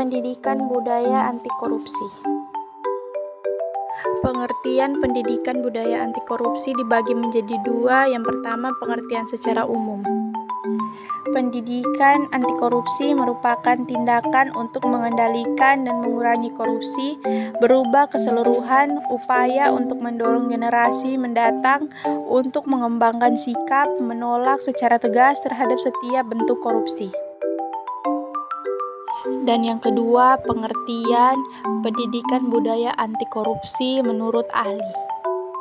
Pendidikan budaya anti korupsi. Pengertian pendidikan budaya anti korupsi dibagi menjadi dua. Yang pertama, pengertian secara umum. Pendidikan anti korupsi merupakan tindakan untuk mengendalikan dan mengurangi korupsi, berubah keseluruhan upaya untuk mendorong generasi mendatang untuk mengembangkan sikap menolak secara tegas terhadap setiap bentuk korupsi. Dan yang kedua, pengertian pendidikan budaya anti korupsi menurut ahli.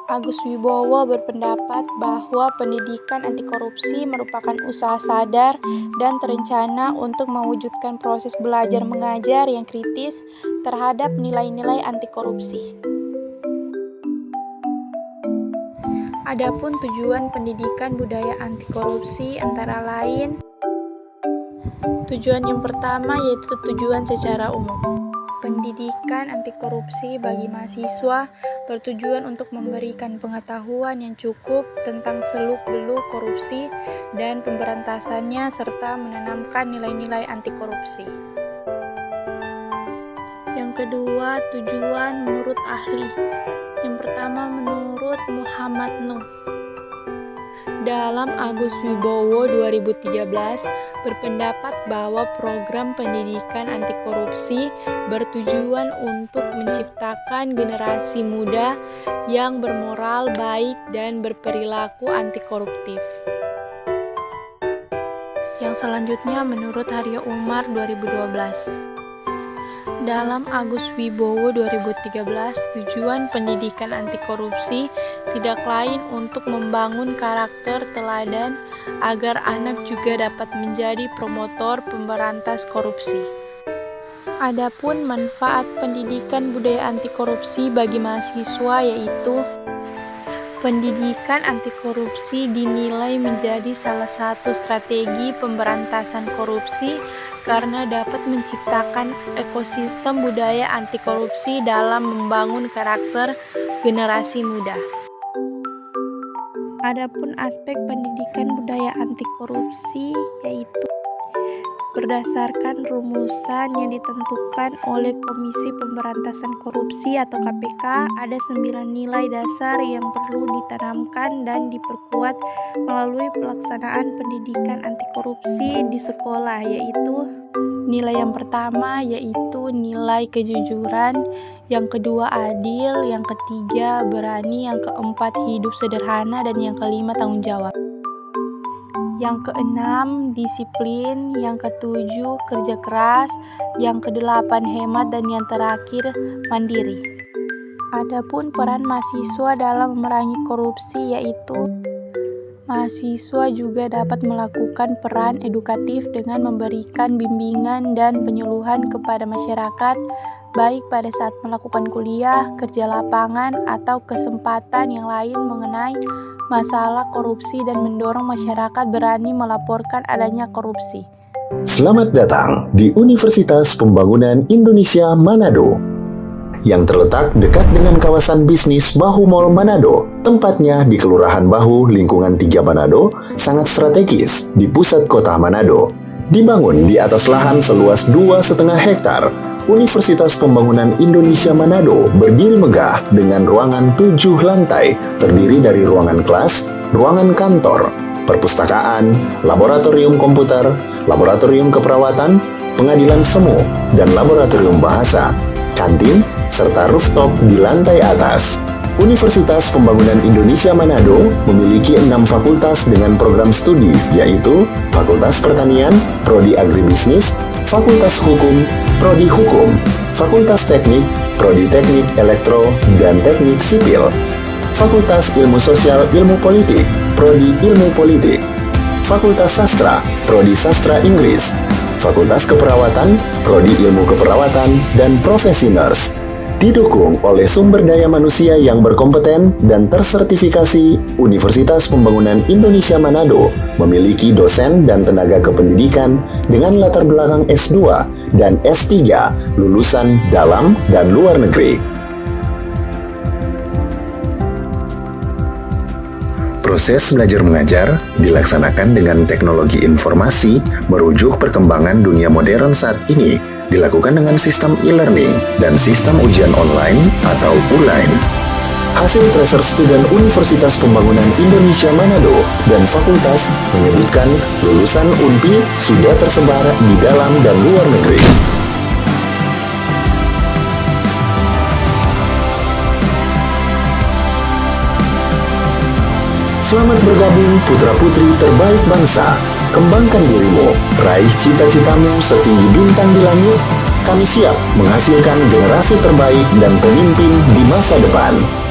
Agus Wibowo berpendapat bahwa pendidikan anti korupsi merupakan usaha sadar dan terencana untuk mewujudkan proses belajar mengajar yang kritis terhadap nilai-nilai anti korupsi. Adapun tujuan pendidikan budaya anti korupsi antara lain: tujuan yang pertama yaitu tujuan secara umum. Pendidikan anti korupsi bagi mahasiswa bertujuan untuk memberikan pengetahuan yang cukup tentang seluk-beluk korupsi dan pemberantasannya serta menanamkan nilai-nilai anti korupsi. Yang kedua, tujuan menurut ahli. Yang pertama menurut Muhammad Nuh. Dalam Agus Wibowo 2013 berpendapat bahwa program pendidikan anti korupsi bertujuan untuk menciptakan generasi muda yang bermoral baik dan berperilaku anti koruptif. Yang selanjutnya menurut Haryo Umar 2012. Dalam Agus Wibowo 2013, tujuan pendidikan anti korupsi tidak lain untuk membangun karakter teladan agar anak juga dapat menjadi promotor pemberantas korupsi. Adapun manfaat pendidikan budaya anti korupsi bagi mahasiswa yaitu: pendidikan anti korupsi dinilai menjadi salah satu strategi pemberantasan korupsi karena dapat menciptakan ekosistem budaya anti korupsi dalam membangun karakter generasi muda. Adapun aspek pendidikan budaya anti korupsi yaitu berdasarkan rumusan yang ditentukan oleh Komisi Pemberantasan Korupsi atau KPK, ada 9 nilai dasar yang perlu ditanamkan dan diperkuat melalui pelaksanaan pendidikan anti korupsi di sekolah, yaitu nilai yang pertama yaitu nilai kejujuran, yang kedua adil, yang ketiga berani, yang keempat hidup sederhana, dan yang kelima tanggung jawab. Yang keenam, disiplin. Yang ketujuh, kerja keras. Yang kedelapan, hemat. Dan yang terakhir, mandiri. Adapun peran mahasiswa dalam memerangi korupsi yaitu mahasiswa juga dapat melakukan peran edukatif dengan memberikan bimbingan dan penyuluhan kepada masyarakat, baik pada saat melakukan kuliah, kerja lapangan, atau kesempatan yang lain mengenai masalah korupsi dan mendorong masyarakat berani melaporkan adanya korupsi. Selamat datang di Universitas Pembangunan Indonesia Manado yang terletak dekat dengan kawasan bisnis Bahu Mall Manado. Tempatnya di Kelurahan Bahu, lingkungan 3 Manado, sangat strategis di pusat kota Manado. Dibangun di atas lahan seluas 2,5 hektar, Universitas Pembangunan Indonesia Manado berdiri megah dengan ruangan 7 lantai, terdiri dari ruangan kelas, ruangan kantor, perpustakaan, laboratorium komputer, laboratorium keperawatan, pengadilan semu, dan laboratorium bahasa, kantin, serta rooftop di lantai atas. Universitas Pembangunan Indonesia Manado memiliki 6 fakultas dengan program studi, yaitu Fakultas Pertanian, Prodi Agribisnis, Fakultas Hukum, Prodi Hukum, Fakultas Teknik, Prodi Teknik Elektro dan Teknik Sipil, Fakultas Ilmu Sosial Ilmu Politik, Prodi Ilmu Politik, Fakultas Sastra, Prodi Sastra Inggris, Fakultas Keperawatan, Prodi Ilmu Keperawatan, dan Profesi Nurse. Didukung oleh sumber daya manusia yang berkompeten dan tersertifikasi, Universitas Pembangunan Indonesia Manado memiliki dosen dan tenaga kependidikan dengan latar belakang S2 dan S3 lulusan dalam dan luar negeri. Proses belajar mengajar dilaksanakan dengan teknologi informasi merujuk perkembangan dunia modern saat ini. dilakukan dengan sistem e-learning dan sistem ujian online atau ULAIN. Hasil tracer student Universitas Pembangunan Indonesia Manado dan fakultas menyebutkan lulusan UNPI sudah tersebar di dalam dan luar negeri. Selamat bergabung putra-putri terbaik bangsa. Kembangkan dirimu, raih cita-citamu setinggi bintang di langit. Kami siap menghasilkan generasi terbaik dan pemimpin di masa depan.